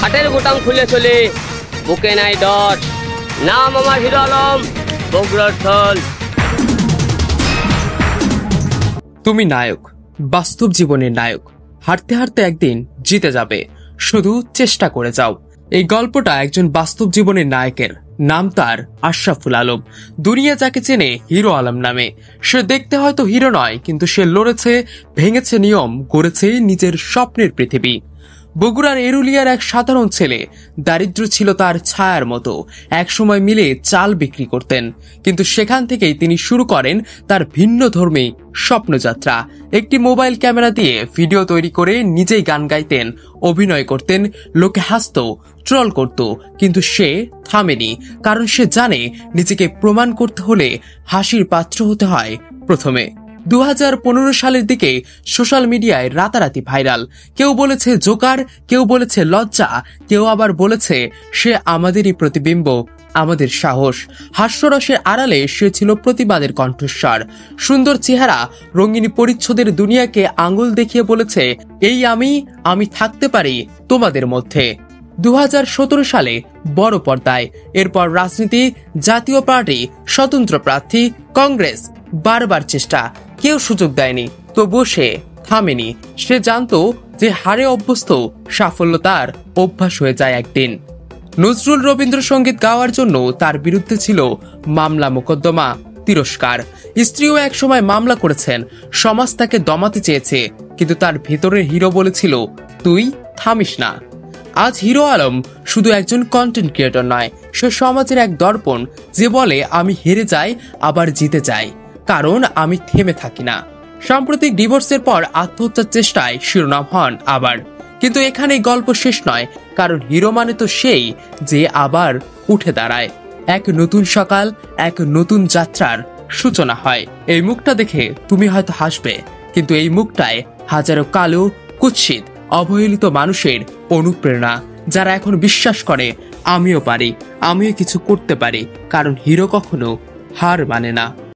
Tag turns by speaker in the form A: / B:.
A: হাটের গোটাম খুলে চলে, বুকে নাই ডর। নাম আমার হিরো আলম, বগুড়ার থল।
B: তুমি নায়ক, বাস্তব জীবনের নায়ক। হারতে হারতে একদিন জিতে যাবে, শুধু চেষ্টা করে যাও। এই গল্পটা একজন বাস্তব জীবনের নায়কের। নাম তার আশরাফুল আলম। দুনিয়া যাকে চেনে হিরো আলম নামে। সে দেখতে হয়তো হিরো নয়, কিন্তু সে লড়েছে, ভেঙেছে নিয়ম, গড়েছে নিজের স্বপ্নের পৃথিবী। বগুড়ার এরুলিয়ার এক সাধারণ ছেলে। দারিদ্র্য ছিল তার ছায়ার মতো। একসময় মিলে চাল বিক্রি করতেন, কিন্তু সেখান থেকেই তিনি শুরু করেন তার ভিন্ন ধর্মী স্বপ্নযাত্রা। একটি মোবাইল ক্যামেরা দিয়ে ভিডিও তৈরি করে নিজেই গান গাইতেন, অভিনয় করতেন, লোকে হাসত, ট্রল করত, কিন্তু সে থামেনি। কারণ সে জানে নিজেকে প্রমাণ করতে হলে হাসির পাত্র হতে হয় প্রথমে। 2015 সালের দিকে সোশ্যাল মিডিয়ায় রাতারাতি ভাইরাল। কেউ বলেছে জোকার, কেউ বলেছে লজ্জা, কেউ আবার বলেছে সে আমাদেরই প্রতিবিম্ব, আমাদের সাহস। হাস্যরসের আড়ালে সে ছিল প্রতিবাদের কণ্ঠস্বর। সুন্দর চেহারা, রঙিনী পরিচ্ছদের দুনিয়াকে আঙুল দেখিয়ে বলেছে, এই আমি থাকতে পারি তোমাদের মধ্যে। 2017 সালে বড় পর্দায়, এরপর রাজনীতি, জাতীয় পার্টি, স্বতন্ত্র প্রার্থী, কংগ্রেস, বারবার চেষ্টা, কেউ সুযোগ দেয়নি, তবুও সে থামেনি। সে জানতো যে হারে অভ্যস্ত, সাফল্য তার অভ্যাস হয়ে যায় একদিন। নজরুল রবীন্দ্রসঙ্গীত গাওয়ার জন্য তার বিরুদ্ধে ছিল মামলা, মোকদ্দমা, তিরস্কার। স্ত্রীও একসময় মামলা করেছেন। সমাজ তাকে দমাতে চেয়েছে, কিন্তু তার ভেতরের হিরো বলেছিল, তুই থামিস না। আজ হিরো আলম শুধু একজন কন্টেন্ট ক্রিয়েটর নয়, সে সমাজের এক দর্পণ, যে বলে আমি হেরে যাই আবার জিতে যাই, কারণ আমি থেমে থাকি না। সাম্প্রতিক ডিভোর্সের পর আত্মহত্যার চেষ্টায় শিরোনাম হন আবার। কিন্তু এখানেই গল্প শেষ নয়, কারণ হিরো মানে তো সেই যে আবার উঠে দাঁড়ায়। এক নতুন সকাল, এক নতুন যাত্রার সূচনা হয়। এই মুখটা দেখে তুমি হয়তো হাসবে, কিন্তু এই মুখটায় হাজারো কালো, কুৎসিত, অবহেলিত মানুষের অনুপ্রেরণা, যারা এখন বিশ্বাস করে আমিও পারি, আমিও কিছু করতে পারি। কারণ হিরো কখনো হার মানে না।